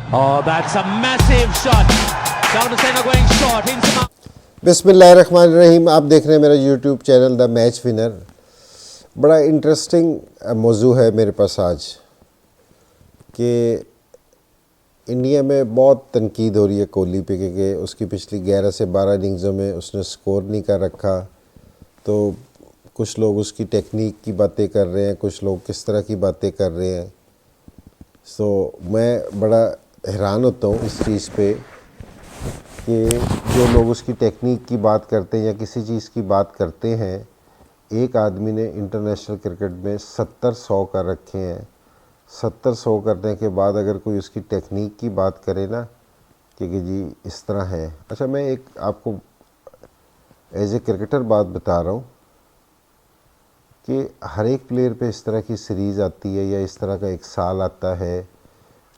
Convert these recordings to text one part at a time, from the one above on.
Oh, that's a massive shot. Chandrasena going short into. बिस्मिल्लाहिर्रहमानिर्रहीम। आप देख रहे हैं मेरा YouTube channel the match winner. बड़ा इंटरेस्टिंग मौजू है मेरे पास आज कि इंडिया में बहुत तनकीद हो रही है कोहली पे कि उसकी पिछली 11 से 12 इनिंग्सों में उसने स्कोर नहीं कर रखा। तो कुछ लोग उसकी टेक्निक की बातें कर रहे हैं, कुछ लोग किस तरह की बातें कर रहे हैं। मैं बड़ा हैरान होता हूँ इस चीज़ पे कि जो लोग उसकी टेक्निक की बात करते हैं या किसी चीज़ की बात करते हैं, एक आदमी ने इंटरनेशनल क्रिकेट में 70-100 कर रखे हैं। 70-100 करने के बाद अगर कोई उसकी टेक्निक की बात करे ना कि जी इस तरह है। अच्छा, मैं एक आपको एज ए क्रिकेटर बात बता रहा हूँ कि हर एक प्लेयर पे इस तरह की सीरीज़ आती है या इस तरह का एक साल आता है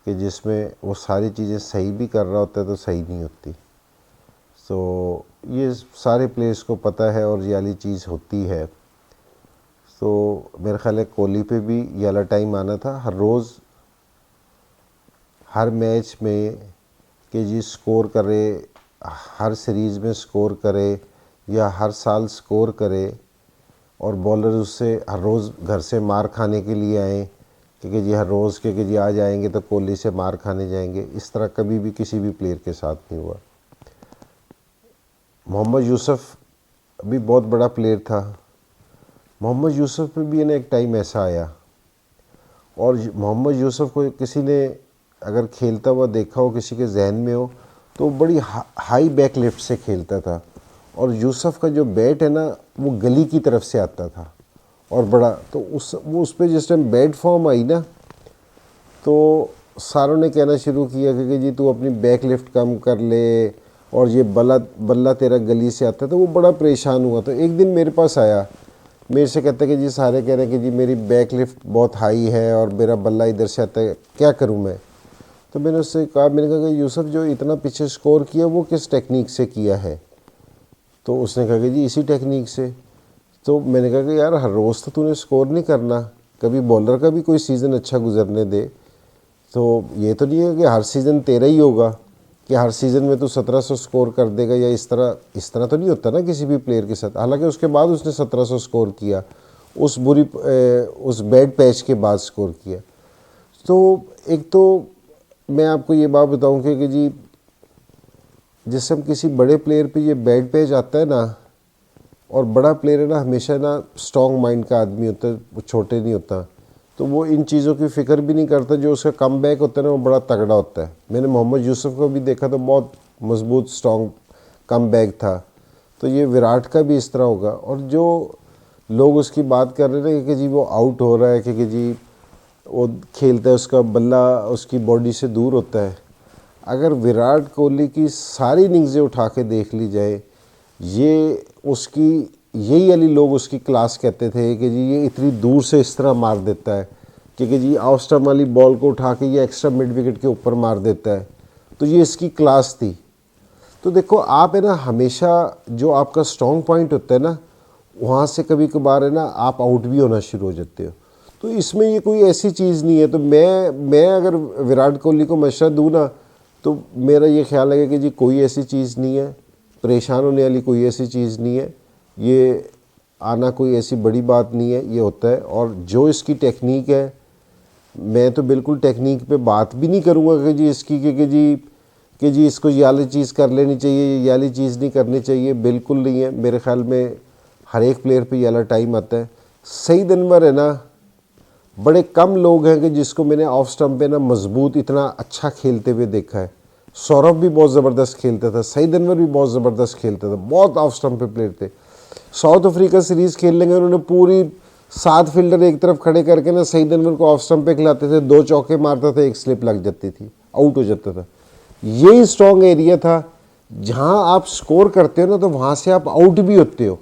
कि जिसमें वो सारी चीज़ें सही भी कर रहा होता है तो सही नहीं होती। ये सारे प्लेयर्स को पता है और ये वाली चीज़ होती है। मेरा ख्याल है कोहली पे भी ये वाला टाइम आना था। हर रोज़ हर मैच में कि जी स्कोर करे, हर सीरीज़ में स्कोर करे या हर साल स्कोर करे और बॉलर उससे हर रोज़ घर से मार खाने के लिए आए कि जी हर रोज़ के जी आ जाएंगे तो कोहली से मार खाने जाएंगे। इस तरह कभी भी किसी भी प्लेयर के साथ नहीं हुआ। मोहम्मद यूसुफ भी बहुत बड़ा प्लेयर था। मोहम्मद यूसुफ पे भी एक टाइम ऐसा आया और मोहम्मद यूसुफ को किसी ने अगर खेलता हुआ देखा हो, किसी के जहन में हो, तो बड़ी हाई बैक लिफ्ट से खेलता था और यूसुफ का जो बैट है ना वो गली की तरफ से आता था और बड़ा। तो उस पर जिस टाइम बैट फॉर्म आई ना तो सारों ने कहना शुरू किया कि जी तू अपनी बैक लिफ्ट कम कर ले और ये बल्ला तेरा गली से आता है। तो वो बड़ा परेशान हुआ। तो एक दिन मेरे पास आया, मेरे से कहता है कि जी सारे कह रहे हैं कि जी मेरी बैक लिफ्ट बहुत हाई है और मेरा बल्ला इधर से आता है, क्या करूं मैं। तो मैंने उससे कहा, मैंने कहा कि यूसुफ जो इतना पीछे स्कोर किया वो किस टेक्निक से किया है। तो उसने कहा कि जी इसी टेक्निक से। तो मैंने कहा कि यार हर रोज़ तो तूने स्कोर नहीं करना, कभी बॉलर का भी कोई सीज़न अच्छा गुजरने दे। तो ये तो नहीं है कि हर सीज़न तेरा ही होगा कि हर सीज़न में तो 1700 स्कोर कर देगा या इस तरह तो नहीं होता ना किसी भी प्लेयर के साथ। हालांकि उसके बाद उसने 1700 स्कोर किया, उस बैड पैच के बाद स्कोर किया। तो एक तो मैं आपको ये बात बताऊं कि जी जिससे हम किसी बड़े प्लेयर पे ये बैड पैच आता है ना, और बड़ा प्लेयर है ना हमेशा ना स्ट्रॉन्ग माइंड का आदमी होता है, वो छोटे नहीं होता। तो वो इन चीज़ों की फ़िक्र भी नहीं करता। जो उसका कम बैक होता है ना वो बड़ा तगड़ा होता है। मैंने मोहम्मद यूसुफ को भी देखा तो बहुत मजबूत स्ट्रॉन्ग कम बैक था। तो ये विराट का भी इस तरह होगा। और जो लोग उसकी बात कर रहे हैं कि जी वो आउट हो रहा है कि जी वो खेलता है उसका बल्ला उसकी बॉडी से दूर होता है। अगर विराट कोहली की सारी इनिंग्सें उठा के देख ली जाए, ये उसकी यही वाली लोग उसकी क्लास कहते थे कि जी ये इतनी दूर से इस तरह मार देता है कि जी ऑफ स्टंप वाली बॉल को उठा के ये एक्स्ट्रा मिड विकेट के ऊपर मार देता है। तो ये इसकी क्लास थी। तो देखो आप है ना हमेशा जो आपका स्ट्रॉन्ग पॉइंट होता है ना वहाँ से कभी कभार है ना आप आउट भी होना शुरू हो जाते हो। तो इसमें ये कोई ऐसी चीज़ नहीं है। तो मैं अगर विराट कोहली को मशवरा दूँ ना तो मेरा ये ख्याल है कि जी कोई ऐसी चीज़ नहीं है, परेशान होने वाली कोई ऐसी चीज़ नहीं है, ये आना कोई ऐसी बड़ी बात नहीं है, ये होता है। और जो इसकी टेक्निक है, मैं तो बिल्कुल टेक्निक पे बात भी नहीं करूँगा कि जी इसकी कि जी इसको ये वाली चीज़ कर लेनी चाहिए, ये वाली चीज़ नहीं करनी चाहिए, बिल्कुल नहीं है। मेरे ख्याल में हर एक प्लेयर पे ये वाला टाइम आता है। सईद अनवर है ना, बड़े कम लोग हैं कि जिसको मैंने ऑफ स्टंप पे ना मजबूत इतना अच्छा खेलते हुए देखा है। सौरभ भी बहुत ज़बरदस्त खेलता था, सईद अनवर भी बहुत ज़बरदस्त खेलता था, बहुत ऑफ स्टंप पे प्लेयर थे। साउथ अफ्रीका सीरीज़ खेलने में उन्होंने पूरी 7 फील्डर एक तरफ खड़े करके ना सईद अनवर को ऑफ स्टंप पे खिलाते थे, 2 चौके मारता था, 1 स्लिप लग जाती थी, आउट हो जाता था। यही स्ट्रॉन्ग एरिया था जहां आप स्कोर करते हो ना तो वहां से आप आउट भी होते हो।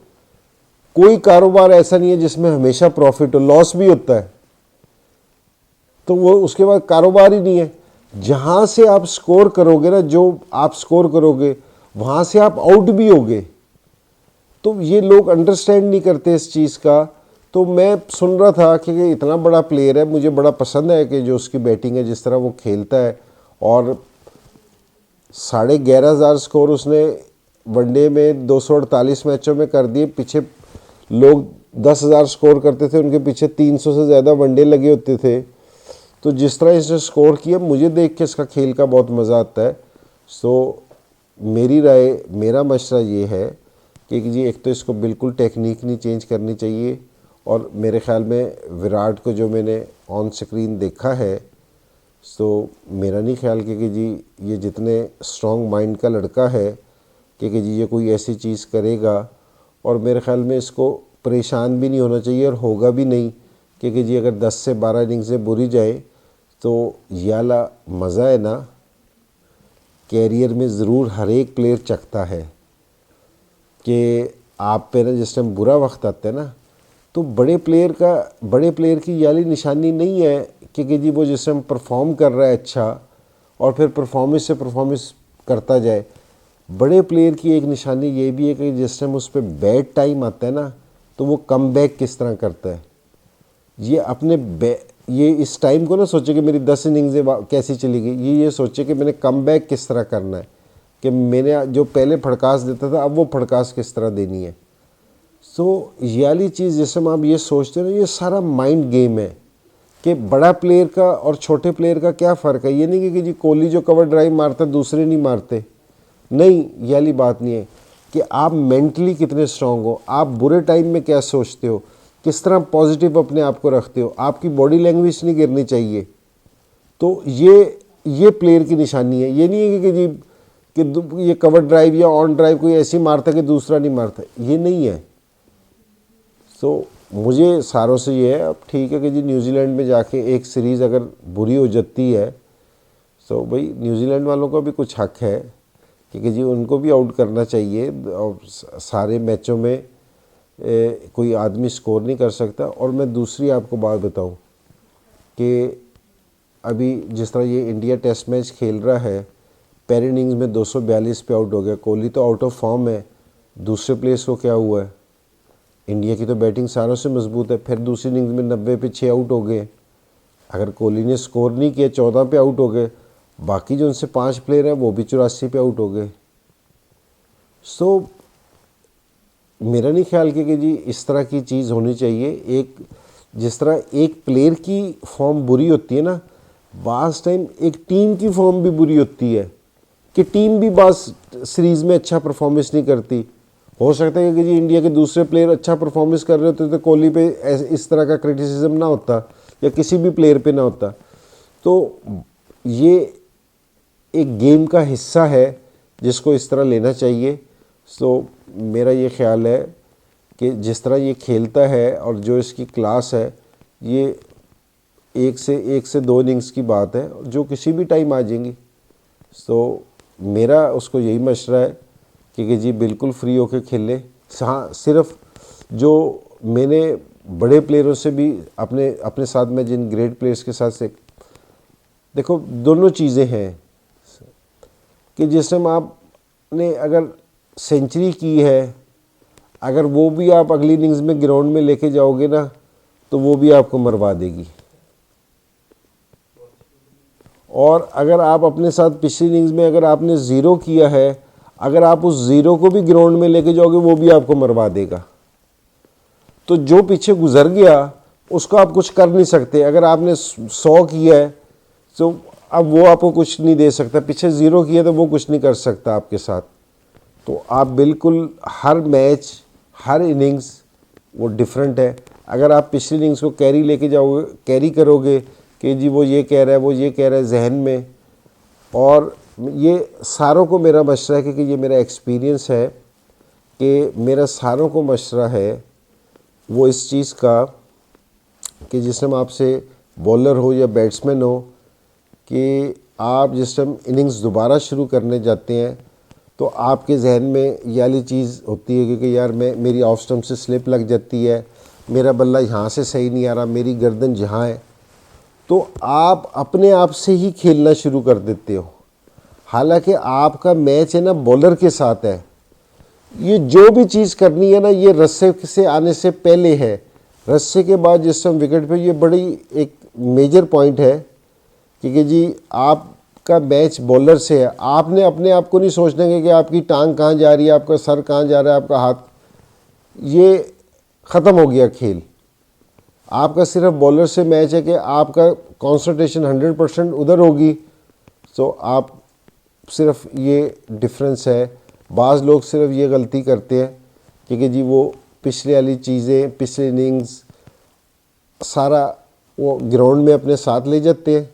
कोई कारोबार ऐसा नहीं है जिसमें हमेशा प्रॉफिट हो, लॉस भी होता है। तो वो उसके बाद कारोबार ही नहीं है। जहां से आप स्कोर करोगे ना, जो आप स्कोर करोगे वहां से आप आउट भी होगे। तो ये लोग अंडरस्टैंड नहीं करते इस चीज़ का। तो मैं सुन रहा था कि इतना बड़ा प्लेयर है, मुझे बड़ा पसंद है कि जो उसकी बैटिंग है, जिस तरह वो खेलता है और 11,500 स्कोर उसने वनडे में 248 मैचों में कर दिए। पीछे लोग 10,000 स्कोर करते थे, उनके पीछे 300 से ज़्यादा वनडे लगे होते थे। तो जिस तरह इसने स्कोर किया, मुझे देख के इसका खेल का बहुत मज़ा आता है। सो मेरी राय, मेरा मशवरा ये है कि जी एक तो इसको बिल्कुल टेक्निक नहीं चेंज करनी चाहिए, और मेरे ख़्याल में विराट को जो मैंने ऑन स्क्रीन देखा है, सो मेरा नहीं ख्याल कि जी ये जितने स्ट्रॉन्ग माइंड का लड़का है कि जी ये कोई ऐसी चीज़ करेगा। और मेरे ख्याल में इसको परेशान भी नहीं होना चाहिए, और होगा भी नहीं कि जी अगर 10 से 12 इनिंग्सें बुरी जाए तो ये वाला मज़ा है ना, कैरियर में ज़रूर हर एक प्लेयर चखता है कि आप पे ना जिस टाइम बुरा वक्त आता है ना, तो बड़े प्लेयर की ये वाली निशानी नहीं है कि जी वो जिस टाइम परफॉर्म कर रहा है अच्छा, और फिर परफॉर्मेंस से परफॉर्मेंस करता जाए। बड़े प्लेयर की एक निशानी ये भी है कि जिस टाइम उस पर बैड टाइम आता है ना, तो वो कम बैक किस तरह करता है। ये इस टाइम को ना सोचे कि मेरी 10 इनिंग्सें कैसी चली गई, ये सोचे कि मैंने कम बैक किस तरह करना है, कि मैंने जो पहले फड़कास देता था अब वो फड़कास किस तरह देनी है। सो ये वाली चीज़ जिस समय आप ये सोचते हो ना, ये सारा माइंड गेम है कि बड़ा प्लेयर का और छोटे प्लेयर का क्या फ़र्क है। ये नहीं कि जी कोहली जो कवर ड्राइव मारता दूसरे नहीं मारते, नहीं, ये वाली बात नहीं है। कि आप मेंटली कितने स्ट्रांग हो, आप बुरे टाइम में क्या सोचते हो, किस तरह पॉजिटिव अपने आप को रखते हो, आपकी बॉडी लैंग्वेज नहीं गिरनी चाहिए। तो ये प्लेयर की निशानी है। ये नहीं है कि जी कि ये कवर ड्राइव या ऑन ड्राइव कोई ऐसी मारता कि दूसरा नहीं मारता, ये नहीं है। सो मुझे सारों से ये है, अब ठीक है कि जी न्यूजीलैंड में जाके एक सीरीज़ अगर बुरी हो जाती है, सो भाई न्यूजीलैंड वालों का भी कुछ हक है कि जी उनको भी आउट करना चाहिए। और सारे मैचों में कोई आदमी स्कोर नहीं कर सकता। और मैं दूसरी आपको बात बताऊं कि अभी जिस तरह ये इंडिया टेस्ट मैच खेल रहा है, पहले इनिंग्स में 242 पे आउट हो गया। कोहली तो आउट ऑफ फॉर्म है, दूसरे प्लेयर्स को क्या हुआ है, इंडिया की तो बैटिंग सारों से मजबूत है। फिर दूसरी इनिंग्स में 90 पे 6 आउट हो गए। अगर कोहली ने स्कोर नहीं किया 14 पे आउट हो गए, बाकी जो उनसे 5 प्लेयर हैं वो भी 84 पे आउट हो गए। सो मेरा नहीं ख्याल कि जी इस तरह की चीज़ होनी चाहिए। एक जिस तरह एक प्लेयर की फॉर्म बुरी होती है ना, बास टाइम एक टीम की फॉर्म भी बुरी होती है कि टीम भी बास सीरीज़ में अच्छा परफॉर्मेंस नहीं करती। हो सकता है कि जी इंडिया के दूसरे प्लेयर अच्छा परफॉर्मेंस कर रहे होते तो कोहली पे इस तरह का क्रिटिसिज्म ना होता, या किसी भी प्लेयर पे ना होता। तो ये एक गेम का हिस्सा है जिसको इस तरह लेना चाहिए। सो मेरा ये ख्याल है कि जिस तरह ये खेलता है और जो इसकी क्लास है, ये एक से 2 इनिंग्स की बात है जो किसी भी टाइम आ जाएंगी। सो मेरा उसको यही मशवरा है कि जी बिल्कुल फ्री होके खेले। हाँ, सिर्फ जो मैंने बड़े प्लेयरों से भी अपने साथ में जिन ग्रेट प्लेयर्स के साथ से देखो, दोनों चीज़ें हैं कि जिस टाइम आपने अगर सेंचुरी की है, अगर वो भी आप अगली इनिंग्स में ग्राउंड में लेके जाओगे ना, तो वो भी आपको मरवा देगी। और अगर आप अपने साथ पिछली इनिंग्स में अगर आपने ज़ीरो किया है, अगर आप उस ज़ीरो को भी ग्राउंड में लेके जाओगे वो भी आपको मरवा देगा। तो जो पीछे गुजर गया उसको आप कुछ कर नहीं सकते। अगर आपने 100 किया है तो अब वो आपको कुछ नहीं दे सकता, पीछे ज़ीरो किया तो वो कुछ नहीं कर सकता आपके साथ। तो आप बिल्कुल हर मैच, हर इनिंग्स वो डिफरेंट है। अगर आप पिछली इनिंग्स को कैरी लेके जाओगे, कैरी करोगे कि जी वो ये कह रहा है, वो ये कह रहा है जहन में, और ये सारों को मेरा मशवरा है कि ये मेरा एक्सपीरियंस है कि मेरा सारों को मशवरा है वो इस चीज़ का कि जिस टाइम आपसे बॉलर हो या बैट्समैन हो कि आप जिस टाइम इनिंग्स दोबारा शुरू करने जाते हैं तो आपके जहन में ये वाली चीज़ होती है क्योंकि यार मेरी ऑफ स्टंप से स्लिप लग जाती है, मेरा बल्ला यहाँ से सही नहीं आ रहा, मेरी गर्दन जहाँ है, तो आप अपने आप से ही खेलना शुरू कर देते हो। हालांकि आपका मैच है ना बॉलर के साथ है। ये जो भी चीज़ करनी है ना, ये रस्से से आने से पहले है। रस्से के बाद जिस टाइम विकेट पे, ये बड़ी एक मेजर पॉइंट है क्योंकि जी आप आपका मैच बॉलर से है, आपने अपने आप को नहीं सोचना है कि आपकी टांग कहाँ जा रही है, आपका सर कहाँ जा रहा है, आपका हाथ, ये ख़त्म हो गया खेल। आपका सिर्फ बॉलर से मैच है कि आपका कंसंट्रेशन 100% उधर होगी। तो आप सिर्फ ये डिफरेंस है। बाज़ लोग सिर्फ ये गलती करते हैं कि जी वो पिछले वाली चीज़ें, पिछले इनिंग्स सारा वो ग्राउंड में अपने साथ ले जाते हैं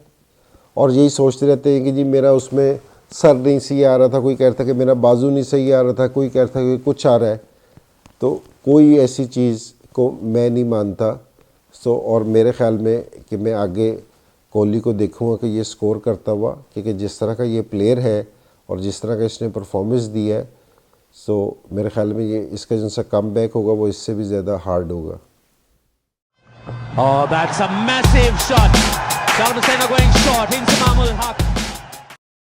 और यही सोचते रहते हैं कि जी मेरा उसमें सर नहीं सही आ रहा था, कोई कहता कि मेरा बाजू नहीं सही आ रहा था, कोई कहता कि कुछ आ रहा है। तो कोई ऐसी चीज़ को मैं नहीं मानता। सो और मेरे ख़्याल में कि मैं आगे कोहली को देखूंगा कि ये स्कोर करता हुआ, क्योंकि जिस तरह का ये प्लेयर है और जिस तरह का इसने परफॉर्मेंस दी है, सो मेरे ख्याल में ये इसका जो सा कम बैक होगा वो इससे भी ज़्यादा हार्ड होगा। Oh, that's a massive shot. Down the center going short into Mahmud Haq.